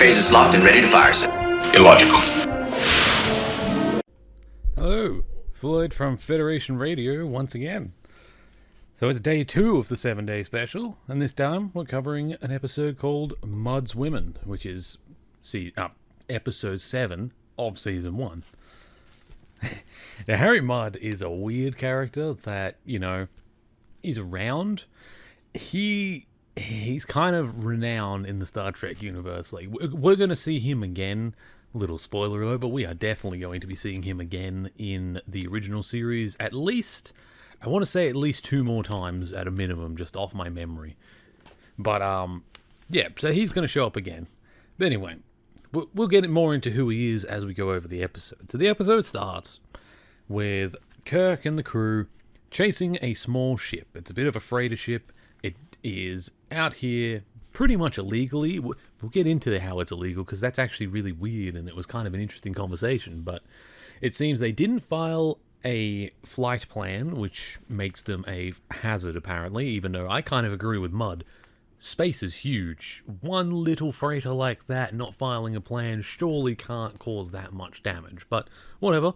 phase is locked and ready to fire, sir. Illogical. Hello, Floyd from Federation Radio once again. So it's day 2 of the 7-day special, and this time we're covering an episode called Mudd's Women, which is episode 7 of season 1. Now, Harry Mudd is a weird character that, is around. He's kind of renowned in the Star Trek universe. Like, we're going to see him again. Little spoiler alert, but we are definitely going to be seeing him again in the original series. At least 2 more times at a minimum, just off my memory. But, so he's going to show up again. But anyway, we'll get more into who he is as we go over the episode. So the episode starts with Kirk and the crew chasing a small ship. It's a bit of a freighter ship. It is out here pretty much illegally. We'll get into how it's illegal, because that's actually really weird, and it was kind of an interesting conversation. But it seems they didn't file a flight plan, which makes them a hazard, apparently, even though I kind of agree with Mudd. Space is huge. One little freighter like that not filing a plan surely can't cause that much damage. But whatever.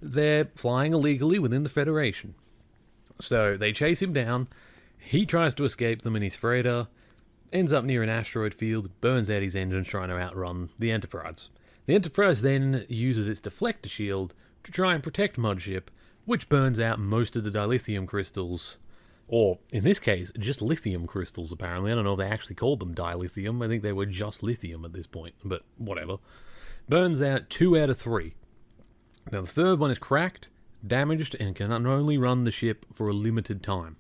They're flying illegally within the Federation. So they chase him down. He tries to escape them in his freighter, ends up near an asteroid field, burns out his engines trying to outrun the Enterprise. The Enterprise then uses its deflector shield to try and protect Mudd's ship, which burns out most of the dilithium crystals. Or, in this case, just lithium crystals, apparently. I don't know if they actually called them dilithium. I think they were just lithium at this point, but whatever. Burns out 2 out of 3. Now, the third one is cracked, damaged, and can only run the ship for a limited time.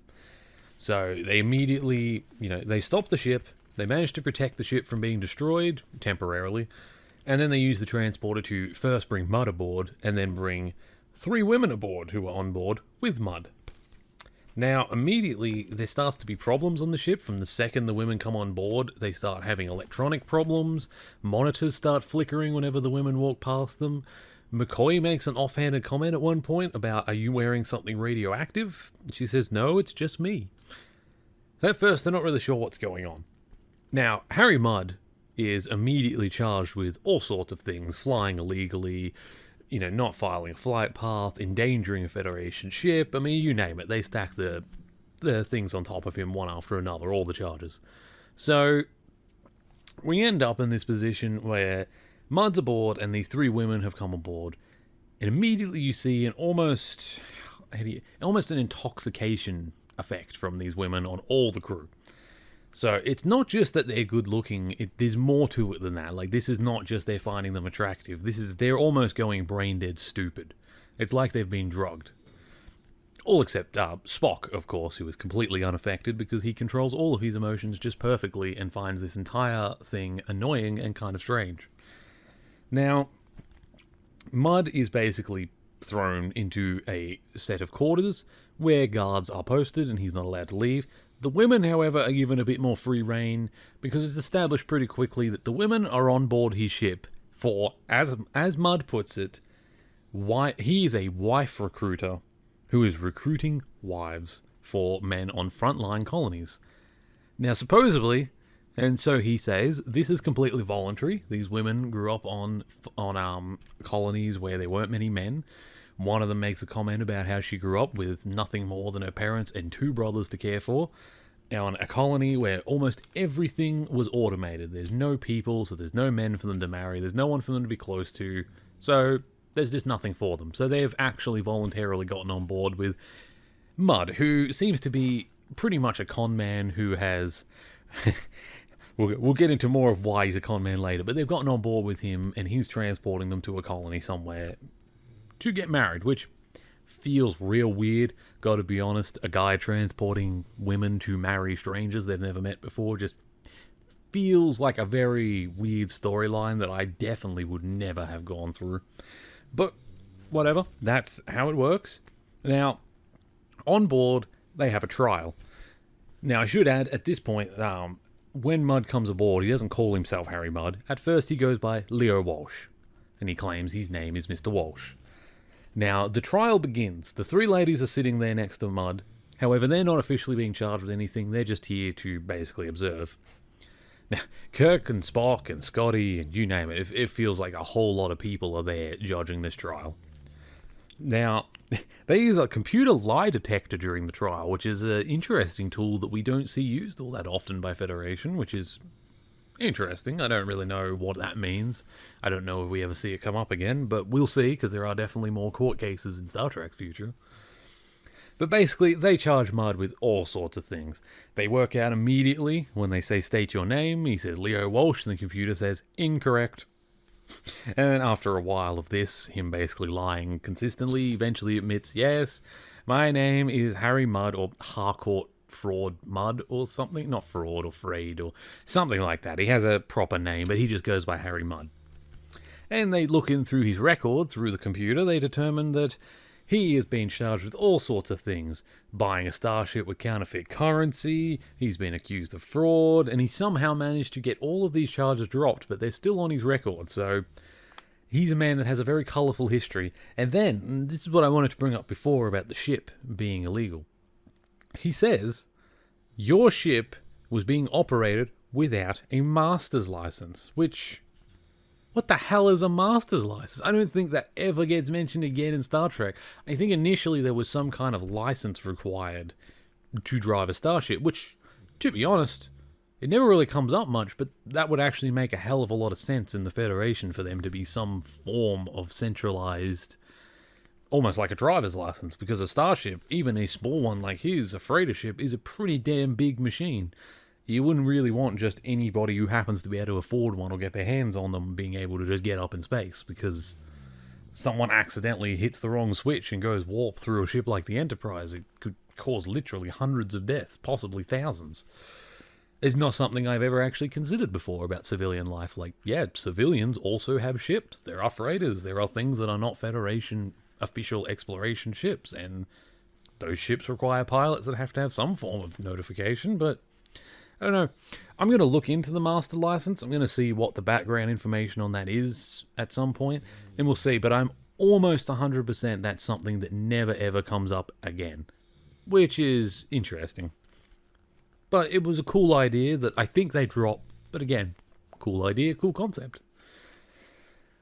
So they immediately, they stop the ship, they manage to protect the ship from being destroyed, temporarily, and then they use the transporter to first bring Mudd aboard, and then bring 3 women aboard who are on board with Mudd. Now, immediately, there starts to be problems on the ship. From the second the women come on board, they start having electronic problems, monitors start flickering whenever the women walk past them. McCoy makes an offhanded comment at one point about, "Are you wearing something radioactive?" She says, "No, it's just me." So at first, they're not really sure what's going on. Now, Harry Mudd is immediately charged with all sorts of things: flying illegally, not filing a flight path, endangering a Federation ship. I mean, you name it. They stack the things on top of him one after another, all the charges. So we end up in this position where Mudd's aboard, and these 3 women have come aboard, and immediately you see an almost an intoxication effect from these women on all the crew. So it's not just that they're good looking, there's more to it than that. Like, this is not just they're finding them attractive, they're almost going brain dead stupid. It's like they've been drugged. All except Spock, of course, who is completely unaffected because he controls all of his emotions just perfectly and finds this entire thing annoying and kind of strange. Now, Mudd is basically thrown into a set of quarters where guards are posted and he's not allowed to leave. The women, however, are given a bit more free reign because it's established pretty quickly that the women are on board his ship for, as Mudd puts it, he is a wife recruiter who is recruiting wives for men on frontline colonies. Now, supposedly, and so he says, this is completely voluntary. These women grew up on colonies where there weren't many men. One of them makes a comment about how she grew up with nothing more than her parents and 2 brothers to care for, on a colony where almost everything was automated. There's no people, so there's no men for them to marry. There's no one for them to be close to. So there's just nothing for them. So they've actually voluntarily gotten on board with Mudd, who seems to be pretty much a con man who has... We'll get into more of why he's a con man later, but they've gotten on board with him, and he's transporting them to a colony somewhere to get married, which feels real weird, gotta be honest. A guy transporting women to marry strangers they've never met before just feels like a very weird storyline that I definitely would never have gone through. But whatever, that's how it works. Now, on board, they have a trial. Now, I should add, at this point, when Mudd comes aboard, he doesn't call himself Harry Mudd. At first, he goes by Leo Walsh, and he claims his name is Mr. Walsh. Now, the trial begins. The 3 ladies are sitting there next to Mudd. However, they're not officially being charged with anything. They're just here to basically observe. Now, Kirk and Spock and Scotty and you name it, it feels like a whole lot of people are there judging this trial. Now, they use a computer lie detector during the trial, which is an interesting tool that we don't see used all that often by Federation, which is interesting. I don't really know what that means. I don't know if we ever see it come up again, but we'll see, because there are definitely more court cases in Star Trek's future. But basically, they charge Mudd with all sorts of things. They work out immediately when they say, state your name. He says Leo Walsh, and the computer says, incorrect. And then after a while of this, him basically lying consistently, eventually admits, yes, my name is Harry Mudd, or Harcourt Fraud Mudd, or something. Not Fraud or Fraid, or something like that. He has a proper name, but he just goes by Harry Mudd. And they look in through his records, through the computer. They determine that he has been charged with all sorts of things. Buying a starship with counterfeit currency, he's been accused of fraud, and he somehow managed to get all of these charges dropped, but they're still on his record, so he's a man that has a very colourful history. And then, this is what I wanted to bring up before about the ship being illegal. He says, your ship was being operated without a master's license, which... what the hell is a master's license? I don't think that ever gets mentioned again in Star Trek. I think initially there was some kind of license required to drive a starship, which, to be honest, it never really comes up much, but that would actually make a hell of a lot of sense in the Federation for them to be some form of centralized, almost like a driver's license, because a starship, even a small one like his, a freighter ship, is a pretty damn big machine. You wouldn't really want just anybody who happens to be able to afford one or get their hands on them being able to just get up in space, because someone accidentally hits the wrong switch and goes warp through a ship like the Enterprise. It could cause literally hundreds of deaths, possibly thousands. It's not something I've ever actually considered before about civilian life. Like, yeah, civilians also have ships. There are freighters. There are things that are not Federation official exploration ships, and those ships require pilots that have to have some form of notification, but I don't know. I'm going to look into the master license. I'm going to see what the background information on that is at some point, and we'll see. But I'm almost 100% that's something that never ever comes up again, which is interesting. But it was a cool idea that I think they dropped. But again, cool idea, cool concept.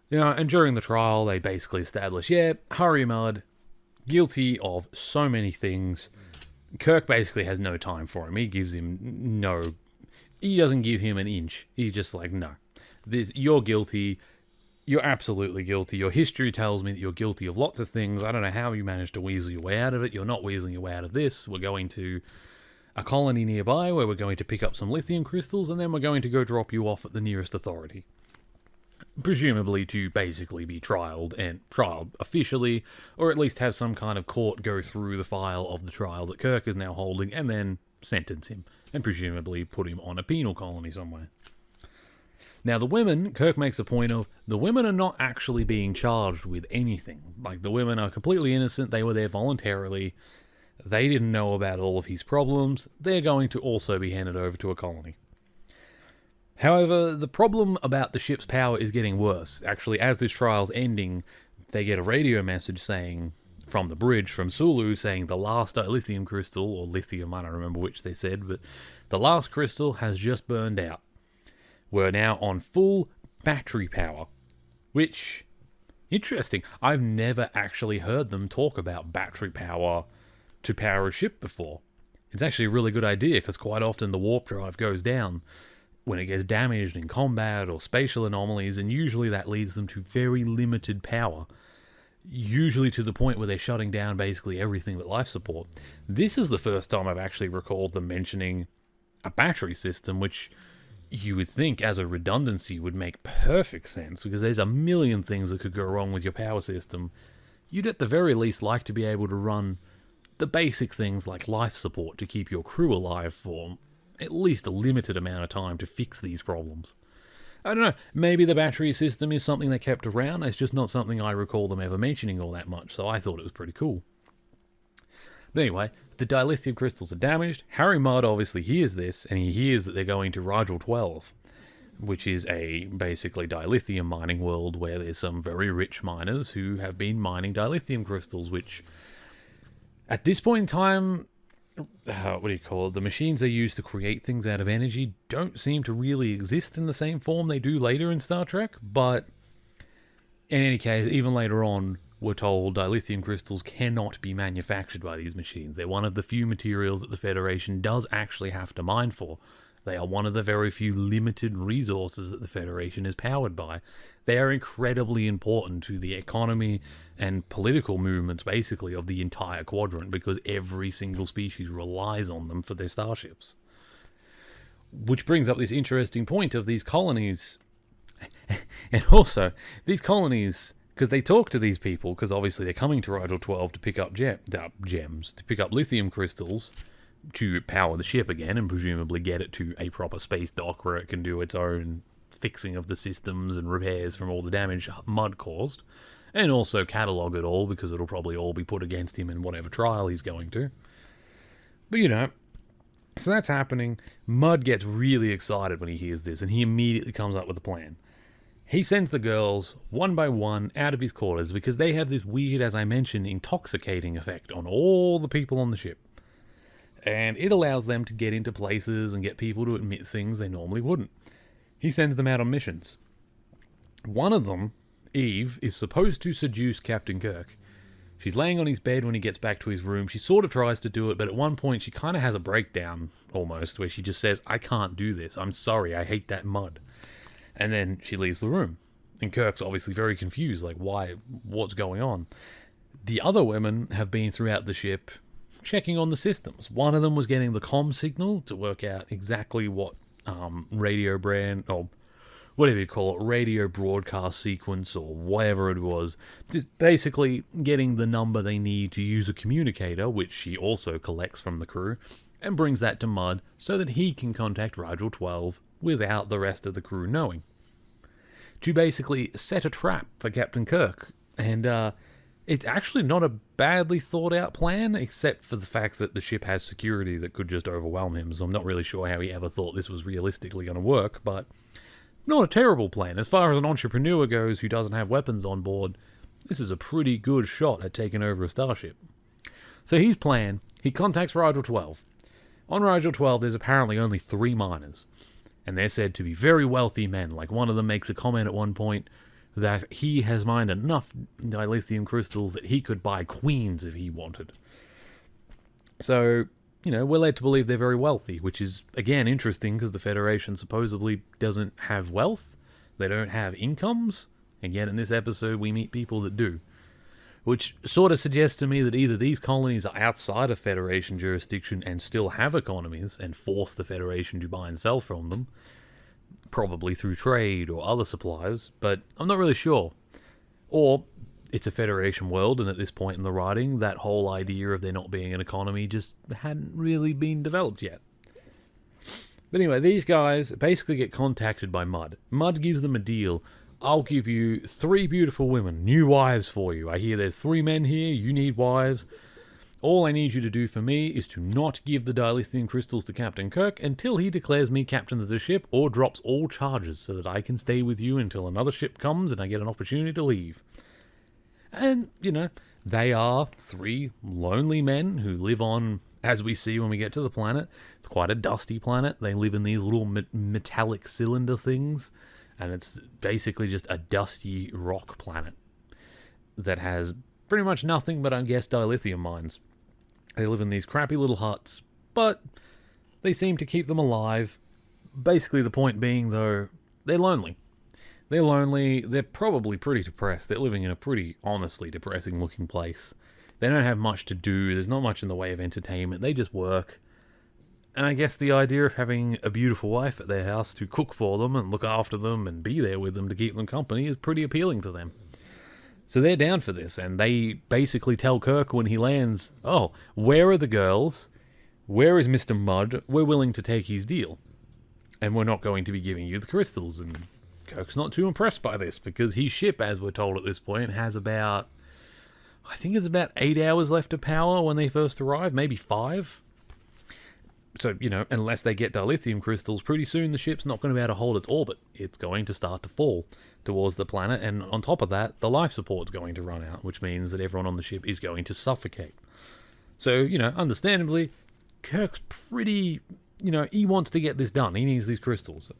You know, and during the trial, they basically establish, yeah, Harry Mudd, guilty of so many things. Kirk basically has no time for him. He doesn't give him an inch. He's just like, no, you're guilty. You're absolutely guilty. Your history tells me that you're guilty of lots of things. I don't know how you managed to weasel your way out of it. You're not weaseling your way out of this. We're going to a colony nearby where we're going to pick up some lithium crystals, and then we're going to go drop you off at the nearest authority. Presumably to basically be trialed officially, or at least have some kind of court go through the file of the trial that Kirk is now holding, and then sentence him, and presumably put him on a penal colony somewhere. Now the women, Kirk makes a point of, the women are not actually being charged with anything. Like, the women are completely innocent, they were there voluntarily, they didn't know about all of his problems, they're going to also be handed over to a colony. However, the problem about the ship's power is getting worse. Actually, as this trial's ending, they get a radio message saying, from the bridge, from Sulu, saying the last dilithium crystal, or lithium, I don't remember which they said, but the last crystal has just burned out. We're now on full battery power, which, interesting, I've never actually heard them talk about battery power to power a ship before. It's actually a really good idea, because quite often the warp drive goes down when it gets damaged in combat or spatial anomalies, and usually that leads them to very limited power. Usually to the point where they're shutting down basically everything but life support. This is the first time I've actually recalled them mentioning a battery system, which you would think as a redundancy would make perfect sense, because there's a million things that could go wrong with your power system. You'd at the very least like to be able to run the basic things like life support to keep your crew alive for at least a limited amount of time to fix these problems. I don't know, maybe the battery system is something they kept around, it's just not something I recall them ever mentioning all that much, so I thought it was pretty cool. But anyway, the dilithium crystals are damaged. Harry Mudd obviously hears this, and he hears that they're going to Rigel 12, which is a basically dilithium mining world where there's some very rich miners who have been mining dilithium crystals, which at this point in time, what do you call it? The machines they use to create things out of energy don't seem to really exist in the same form they do later in Star Trek. But in any case, even later on, we're told dilithium crystals cannot be manufactured by these machines. They're one of the few materials that the Federation does actually have to mine for. They are one of the very few limited resources that the Federation is powered by. They are incredibly important to the economy and political movements, basically, of the entire quadrant, because every single species relies on them for their starships. Which brings up this interesting point of these colonies. And also, these colonies, because they talk to these people, because obviously they're coming to Rigel 12 to pick up gems, to pick up lithium crystals, to power the ship again and presumably get it to a proper space dock where it can do its own fixing of the systems and repairs from all the damage Mudd caused, and also catalogue it all because it'll probably all be put against him in whatever trial he's going to. But so that's happening. Mudd gets really excited when he hears this, and he immediately comes up with a plan. He sends the girls, one by one, out of his quarters because they have this weird, as I mentioned, intoxicating effect on all the people on the ship. And it allows them to get into places and get people to admit things they normally wouldn't. He sends them out on missions. One of them, Eve, is supposed to seduce Captain Kirk. She's laying on his bed when he gets back to his room. She sort of tries to do it, but at one point she kind of has a breakdown, almost, where she just says, "I can't do this. I'm sorry. I hate that mud." And then she leaves the room. And Kirk's obviously very confused, like, why? What's going on? The other women have been throughout the ship checking on the systems. One of them was getting the comm signal to work out exactly what radio brand, or whatever you call it, radio broadcast sequence or whatever it was. Just basically getting the number they need to use a communicator, which she also collects from the crew, and brings that to Mudd so that he can contact Rigel 12 without the rest of the crew knowing. To basically set a trap for Captain Kirk. And it's actually not a badly thought out plan, except for the fact that the ship has security that could just overwhelm him, so I'm not really sure how he ever thought this was realistically going to work, but not a terrible plan. As far as an entrepreneur goes who doesn't have weapons on board, this is a pretty good shot at taking over a starship. So his plan, he contacts Rigel 12. On Rigel 12 there's apparently only 3 miners, and they're said to be very wealthy men. Like, one of them makes a comment at one point that he has mined enough dilithium crystals that he could buy queens if he wanted. So, we're led to believe they're very wealthy, which is, again, interesting because the Federation supposedly doesn't have wealth. They don't have incomes. And yet in this episode we meet people that do. Which sort of suggests to me that either these colonies are outside of Federation jurisdiction and still have economies and force the Federation to buy and sell from them, probably through trade or other supplies, but I'm not really sure. Or it's a Federation world, and at this point in the writing, that whole idea of there not being an economy just hadn't really been developed yet. But anyway, these guys basically get contacted by Mudd. Mudd gives them a deal. I'll give you 3 beautiful women, new wives for you. I hear there's 3 men here, you need wives. All I need you to do for me is to not give the dilithium crystals to Captain Kirk until he declares me captain of the ship or drops all charges so that I can stay with you until another ship comes and I get an opportunity to leave. And, they are 3 lonely men who live on, as we see when we get to the planet. It's quite a dusty planet. They live in these little metallic cylinder things, and it's basically just a dusty rock planet that has pretty much nothing but, I guess, dilithium mines. They live in these crappy little huts, but they seem to keep them alive. Basically, the point being, though, they're lonely. They're lonely, they're probably pretty depressed. They're living in a pretty, honestly, depressing-looking place. They don't have much to do, there's not much in the way of entertainment, they just work. And I guess the idea of having a beautiful wife at their house to cook for them and look after them and be there with them to keep them company is pretty appealing to them. So they're down for this, and they basically tell Kirk when he lands, "Oh, where are the girls? Where is Mr. Mudd? We're willing to take his deal. And we're not going to be giving you the crystals." And Kirk's not too impressed by this, because his ship, as we're told at this point, has about 8 hours left of power when they first arrive, maybe 5. So, unless they get dilithium crystals, pretty soon the ship's not going to be able to hold its orbit. It's going to start to fall towards the planet, and on top of that, the life support's going to run out, which means that everyone on the ship is going to suffocate. So, understandably, Kirk's pretty, he wants to get this done. He needs these crystals.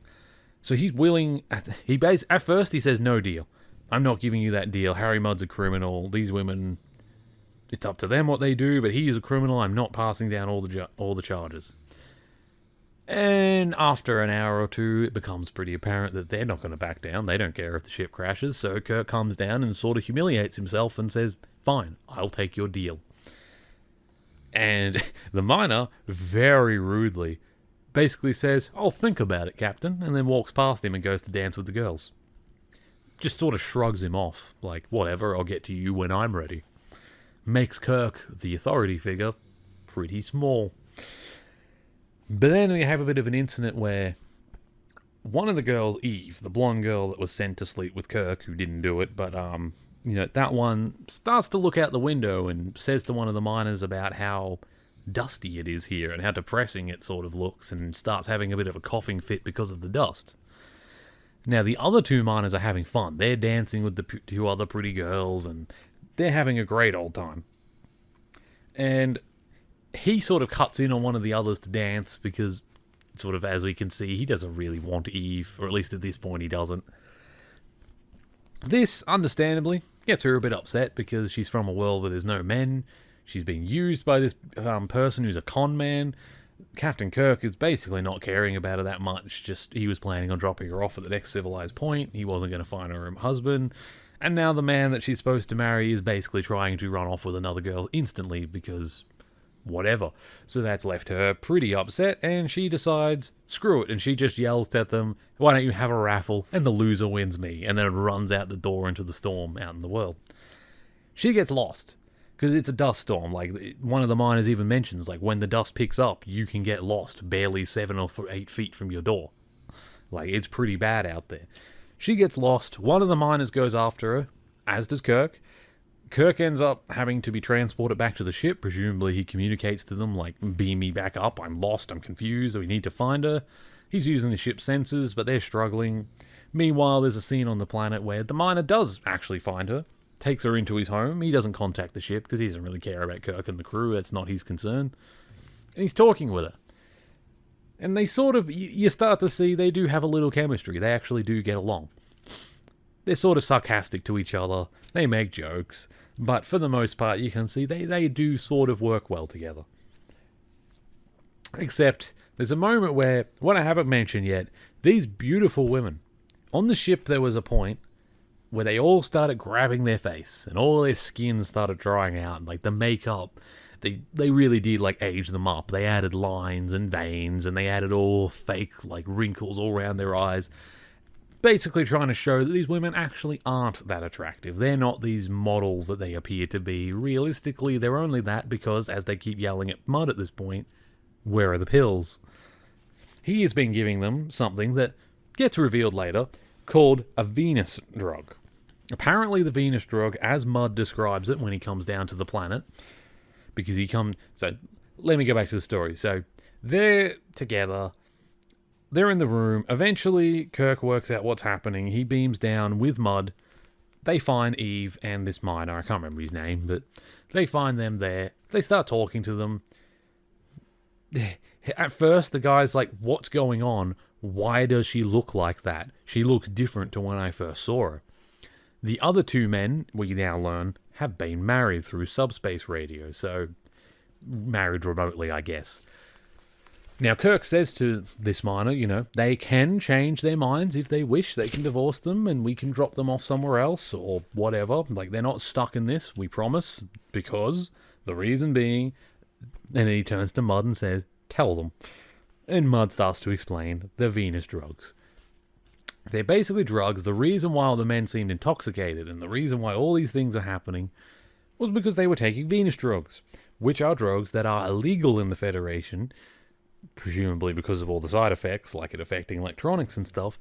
So he's willing, at first he says, no deal. I'm not giving you that deal. Harry Mudd's a criminal. These women, it's up to them what they do, but he is a criminal. I'm not passing down all the charges. And after an hour or two, it becomes pretty apparent that they're not going to back down. They don't care if the ship crashes. So Kirk comes down and sort of humiliates himself and says, fine, I'll take your deal. And the miner, very rudely, basically says, I'll think about it, Captain, and then walks past him and goes to dance with the girls. Just sort of shrugs him off, like, whatever, I'll get to you when I'm ready. Makes Kirk, the authority figure, pretty small. But then we have a bit of an incident where one of the girls, Eve, the blonde girl that was sent to sleep with Kirk, who didn't do it, but, that one starts to look out the window and says to one of the miners about how dusty it is here and how depressing it sort of looks, and starts having a bit of a coughing fit because of the dust. Now, the other two miners are having fun. They're dancing with the two other pretty girls, and they're having a great old time. And he sort of cuts in on one of the others to dance because, sort of as we can see, he doesn't really want Eve, or at least at this point he doesn't. This, understandably, gets her a bit upset because she's from a world where there's no men. She's being used by this person who's a con man. Captain Kirk is basically not caring about her that much, just he was planning on dropping her off at the next civilized point. He wasn't going to find her a husband. And now the man that she's supposed to marry is basically trying to run off with another girl instantly because whatever. So that's left her pretty upset, and she decides, screw it, and she just yells at them, why don't you have a raffle, and the loser wins me, and then runs out the door into the storm out in the world. She gets lost, because it's a dust storm. Like, one of the miners even mentions, like, when the dust picks up, you can get lost barely 7 or 8 feet from your door. Like, it's pretty bad out there. She gets lost, one of the miners goes after her, as does Kirk. Kirk ends up having to be transported back to the ship. Presumably he communicates to them, like, beam me back up, I'm lost, I'm confused, we need to find her. He's using the ship's sensors, but they're struggling. Meanwhile, there's a scene on the planet where the miner does actually find her, takes her into his home. He doesn't contact the ship because he doesn't really care about Kirk and the crew, that's not his concern. And he's talking with her. And they sort of, you start to see they do have a little chemistry, they actually do get along. They're sort of sarcastic to each other, they make jokes, but for the most part you can see they do sort of work well together. Except, there's a moment where, what I haven't mentioned yet, these beautiful women, on the ship there was a point where they all started grabbing their face, and all their skin started drying out, and like the makeup, they really did like age them up. They added lines and veins, and they added all fake like wrinkles all around their eyes. Basically trying to show that these women actually aren't that attractive. They're not these models that they appear to be. Realistically, they're only that because, as they keep yelling at Mudd at this point, where are the pills? He has been giving them something that gets revealed later, called a Venus drug. Apparently the Venus drug, as Mudd describes it when he comes down to the planet, because so, let me go back to the story. So, they're together. They're in the room. Eventually, Kirk works out what's happening. He beams down with Mudd. They find Eve and this miner. I can't remember his name, but they find them there. They start talking to them. At first, the guy's like, what's going on? Why does she look like that? She looks different to when I first saw her. The other two men, we now learn, have been married through subspace radio. So, married remotely, I guess. Now, Kirk says to this miner, they can change their minds if they wish. They can divorce them and we can drop them off somewhere else or whatever. Like, they're not stuck in this, we promise. Because the reason being... And then he turns to Mudd and says, tell them. And Mudd starts to explain the Venus drugs. They're basically drugs. The reason why all the men seemed intoxicated and the reason why all these things are happening was because they were taking Venus drugs. Which are drugs that are illegal in the Federation... presumably because of all the side effects, like it affecting electronics and stuff,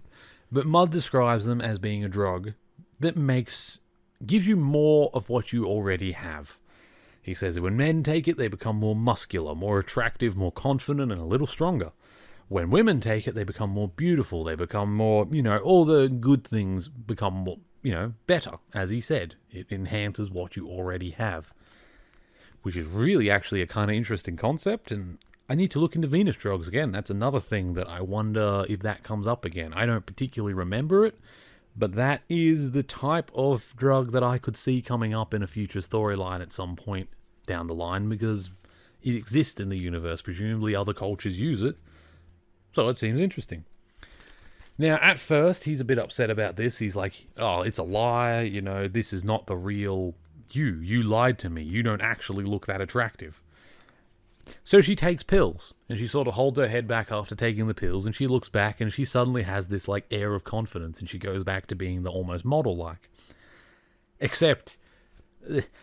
but Mudd describes them as being a drug that gives you more of what you already have. He says that when men take it, they become more muscular, more attractive, more confident, and a little stronger. When women take it, they become more beautiful, they become more, all the good things become more, better, as he said. It enhances what you already have. Which is really actually a kind of interesting concept, and I need to look into Venus drugs again. That's another thing that I wonder if that comes up again. I don't particularly remember it, but that is the type of drug that I could see coming up in a future storyline at some point down the line, because it exists in the universe. Presumably other cultures use it, so it seems interesting. Now, at first, he's a bit upset about this. He's like, oh, it's a lie, this is not the real you. You lied to me. You don't actually look that attractive. So she takes pills, and she sort of holds her head back after taking the pills, and she looks back, and she suddenly has this, air of confidence, and she goes back to being the almost model-like. Except,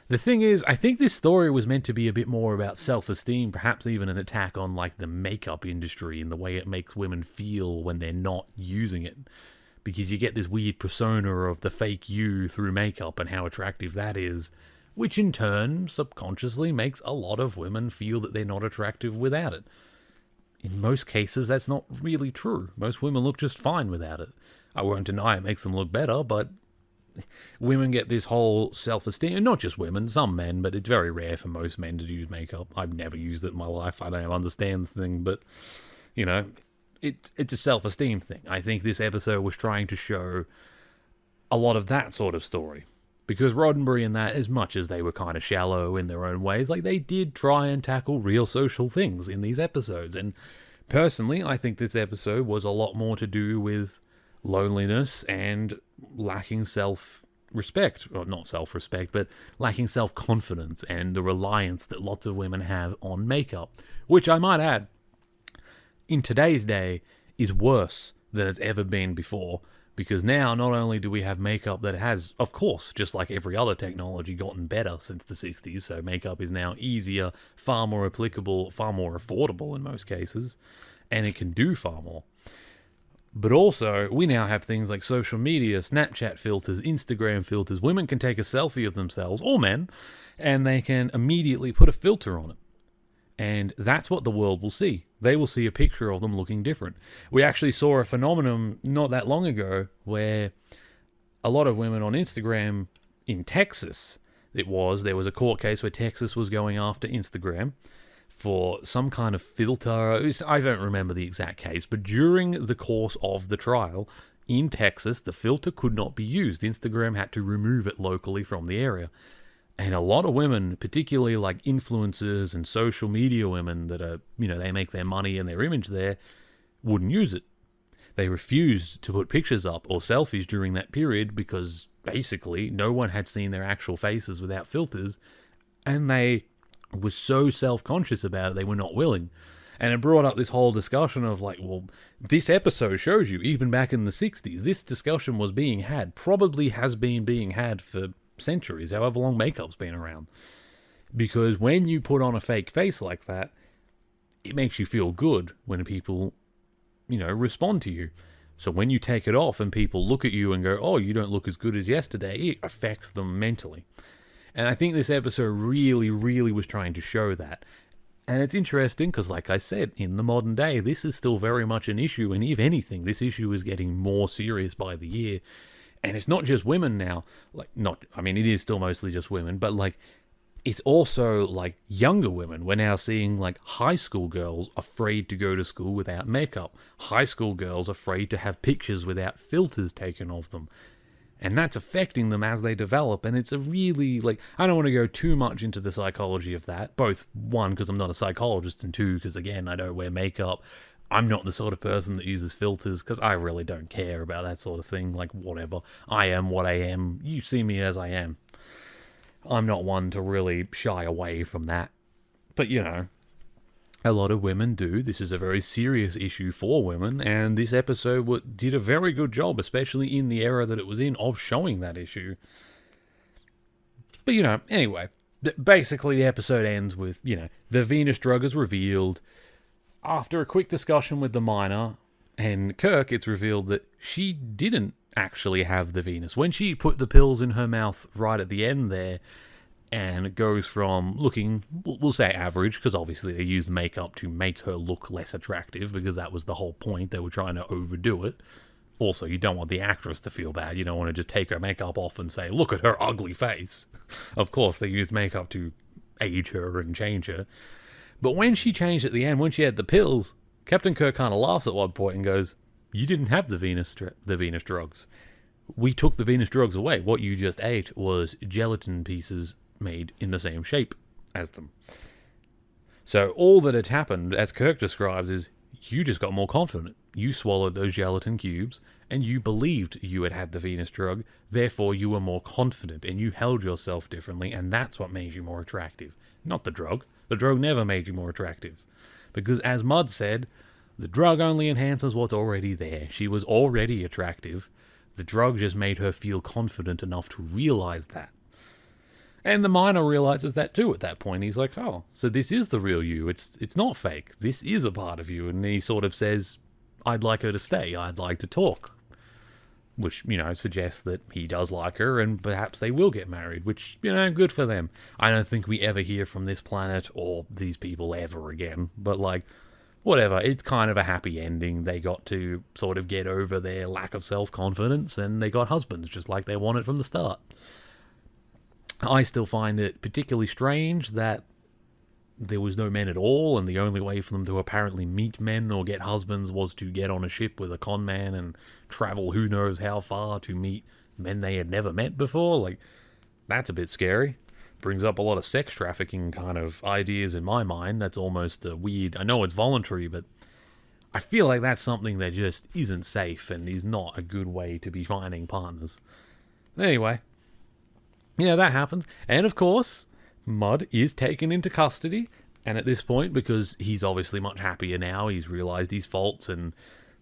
the thing is, I think this story was meant to be a bit more about self-esteem, perhaps even an attack on, the makeup industry and the way it makes women feel when they're not using it. Because you get this weird persona of the fake you through makeup and how attractive that is, which in turn subconsciously makes a lot of women feel that they're not attractive without it. In most cases, that's not really true. Most women look just fine without it. I won't deny it makes them look better, but women get this whole self-esteem, and not just women, some men, but it's very rare for most men to use makeup. I've never used it in my life. I don't understand the thing, but, it's a self-esteem thing. I think this episode was trying to show a lot of that sort of story. Because Roddenberry and that, as much as they were kind of shallow in their own ways, they did try and tackle real social things in these episodes. And personally, I think this episode was a lot more to do with loneliness and lacking self-respect. Or not self-respect, but lacking self-confidence and the reliance that lots of women have on makeup. Which I might add, in today's day, is worse than it's ever been before. Because now, not only do we have makeup that has, of course, just like every other technology, gotten better since the 60s, so makeup is now easier, far more applicable, far more affordable in most cases, and it can do far more. But also, we now have things like social media, Snapchat filters, Instagram filters. Women can take a selfie of themselves, or men, and they can immediately put a filter on it. And that's what the world will see. They will see a picture of them looking different. We actually saw a phenomenon not that long ago where a lot of women on Instagram in Texas, there was a court case where Texas was going after Instagram for some kind of filter. I don't remember the exact case, but during the course of the trial in Texas, the filter could not be used. Instagram had to remove it locally from the area. And a lot of women, particularly influencers and social media women that are, they make their money and their image there, wouldn't use it. They refused to put pictures up or selfies during that period because basically no one had seen their actual faces without filters, and they were so self-conscious about it, they were not willing. And it brought up this whole discussion of this episode shows you, even back in the 60s, this discussion was being had, probably has been being had for centuries, however long makeup's been around. Because when you put on a fake face like that, it makes you feel good when people, respond to you. So when you take it off and people look at you and go, oh, you don't look as good as yesterday, it affects them mentally. And I think this episode really, really was trying to show that. And it's interesting because, like I said, in the modern day, this is still very much an issue. And if anything, this issue is getting more serious by the year. And it's not just women now, it is still mostly just women, but it's also younger women. We're now seeing high school girls afraid to go to school without makeup. High school girls afraid to have pictures without filters taken of them. And that's affecting them as they develop. And it's a really, I don't want to go too much into the psychology of that. Both, one, because I'm not a psychologist, and two, because again, I don't wear makeup. I'm not the sort of person that uses filters because I really don't care about that sort of thing. Whatever. I am what I am. You see me as I am. I'm not one to really shy away from that. But, a lot of women do. This is a very serious issue for women, and this episode did a very good job, especially in the era that it was in, of showing that issue. But, anyway, basically the episode ends with, the Venus drug is revealed. After a quick discussion with the miner and Kirk, it's revealed that she didn't actually have the Venus. When she put the pills in her mouth right at the end there, and it goes from looking, we'll say average, because obviously they used makeup to make her look less attractive, because that was the whole point. They were trying to overdo it. Also, you don't want the actress to feel bad. You don't want to just take her makeup off and say, look at her ugly face. Of course, they used makeup to age her and change her. But when she changed at the end, when she had the pills, Captain Kirk kind of laughs at one point and goes, "You didn't have the Venus drugs. We took the Venus drugs away. What you just ate was gelatin pieces made in the same shape as them." So all that had happened, as Kirk describes, is you just got more confident. You swallowed those gelatin cubes, and you believed you had had the Venus drug, therefore you were more confident, and you held yourself differently, and that's what made you more attractive. Not the drug. The drug never made you more attractive. Because as Mudd said, the drug only enhances what's already there. She was already attractive. The drug just made her feel confident enough to realize that. And the miner realizes that too at that point. He's like, oh, so this is the real you. It's not fake. This is a part of you. And he sort of says, I'd like her to stay. I'd like to talk. Which, suggests that he does like her and perhaps they will get married, which, good for them. I don't think we ever hear from this planet or these people ever again. But, whatever. It's kind of a happy ending. They got to sort of get over their lack of self-confidence and they got husbands just like they wanted from the start. I still find it particularly strange that there was no men at all, and the only way for them to apparently meet men or get husbands was to get on a ship with a con man and travel who knows how far to meet men they had never met before. That's a bit scary. Brings up a lot of sex trafficking kind of ideas in my mind. That's almost weird. I know it's voluntary, but I feel like that's something that just isn't safe and is not a good way to be finding partners. Anyway. Yeah, that happens. And of course, Mudd is taken into custody. And at this point, because he's obviously much happier now, he's realized his faults and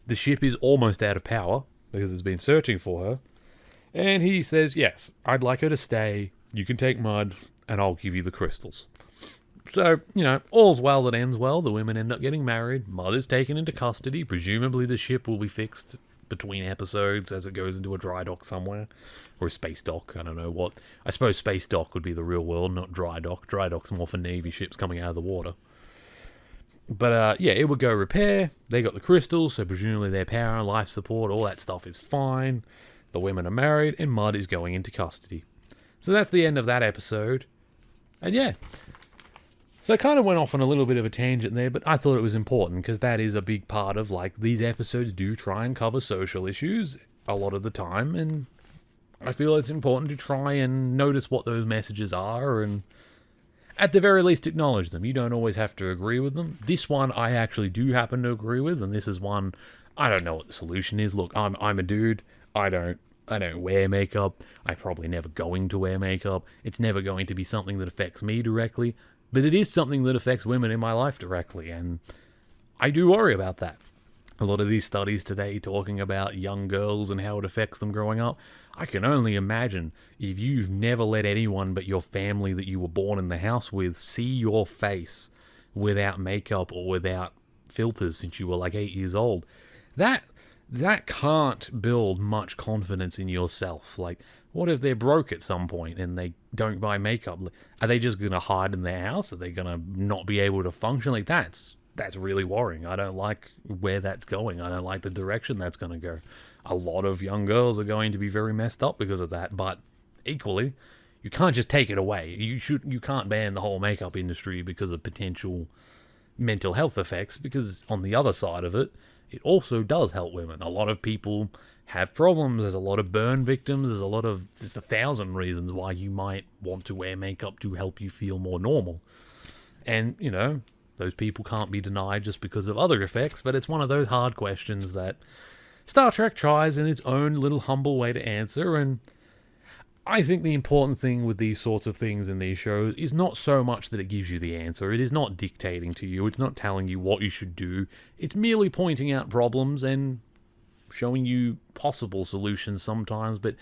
the ship is almost out of power because it's been searching for her. And he says, yes, I'd like her to stay. You can take Mudd and I'll give you the crystals. So, all's well that ends well. The women end up getting married. Mudd is taken into custody. Presumably the ship will be fixed between episodes as it goes into a dry dock somewhere. Or a space dock, I don't know what. I suppose space dock would be the real world, not dry dock. Dry dock's more for Navy ships coming out of the water. But, it would go repair. They got the crystals, so presumably their power, life support, all that stuff is fine. The women are married, and Mudd is going into custody. So that's the end of that episode. And yeah. So I kind of went off on a little bit of a tangent there, but I thought it was important, because that is a big part of, these episodes do try and cover social issues a lot of the time, and I feel it's important to try and notice what those messages are and at the very least acknowledge them. You don't always have to agree with them. This one I actually do happen to agree with, and this is one I don't know what the solution is. Look, I'm a dude. I don't wear makeup. I'm probably never going to wear makeup. It's never going to be something that affects me directly, but it is something that affects women in my life directly, and I do worry about that. A lot of these studies today talking about young girls and how it affects them growing up. I can only imagine if you've never let anyone but your family that you were born in the house with see your face without makeup or without filters since you were 8 years old. That can't build much confidence in yourself. What if they're broke at some point and they don't buy makeup? Are they just going to hide in their house? Are they going to not be able to function? That's really worrying. I don't like where that's going. I don't like the direction that's going to go. A lot of young girls are going to be very messed up because of that, but equally, you can't just take it away. You can't ban the whole makeup industry because of potential mental health effects, because on the other side of it, it also does help women. A lot of people have problems. There's a lot of burn victims. There's 1,000 reasons why you might want to wear makeup to help you feel more normal. And, those people can't be denied just because of other effects, but it's one of those hard questions that Star Trek tries in its own little humble way to answer, and I think the important thing with these sorts of things in these shows is not so much that it gives you the answer. It is not dictating to you. It's not telling you what you should do. It's merely pointing out problems and showing you possible solutions sometimes, but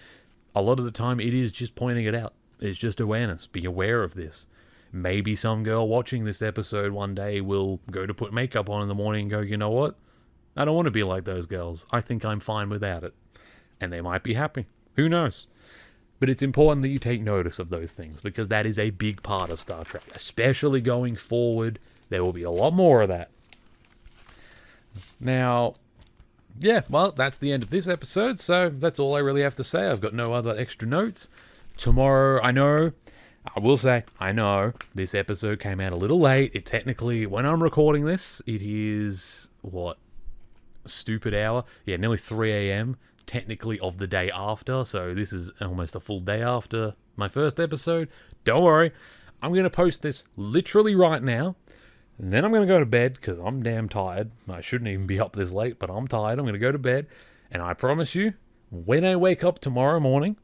a lot of the time it is just pointing it out. It's just awareness. Be aware of this. Maybe some girl watching this episode one day will go to put makeup on in the morning and go, you know what? I don't want to be like those girls. I think I'm fine without it. And they might be happy. Who knows? But it's important that you take notice of those things, because that is a big part of Star Trek. Especially going forward, there will be a lot more of that. Now, yeah, well, that's the end of this episode, so that's all I really have to say. I've got no other extra notes. Tomorrow, I know, I will say, I know this episode came out a little late. It technically, when I'm recording this, it is, what, stupid hour? Yeah, nearly 3 a.m. technically of the day after, so this is almost a full day after my first episode. Don't worry, I'm going to post this literally right now, and then I'm going to go to bed because I'm damn tired. I shouldn't even be up this late, but I'm tired. I'm going to go to bed, and I promise you, when I wake up tomorrow morning,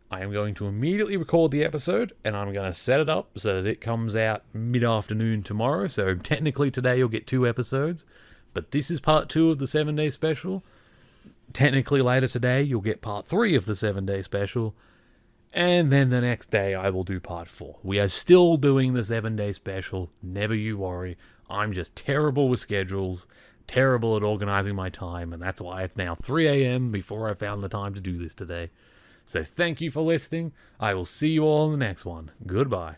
I am going to immediately record the episode, and I'm going to set it up so that it comes out mid-afternoon tomorrow. So technically today you'll get 2 episodes, but this is part 2 of the 7-day special. Technically later today you'll get part 3 of the 7-day special, and then the next day I will do part 4. We are still doing the 7-day special, never you worry. I'm just terrible with schedules, terrible at organising my time, and that's why it's now 3 a.m. before I found the time to do this today. So thank you for listening. I will see you all in the next one. Goodbye.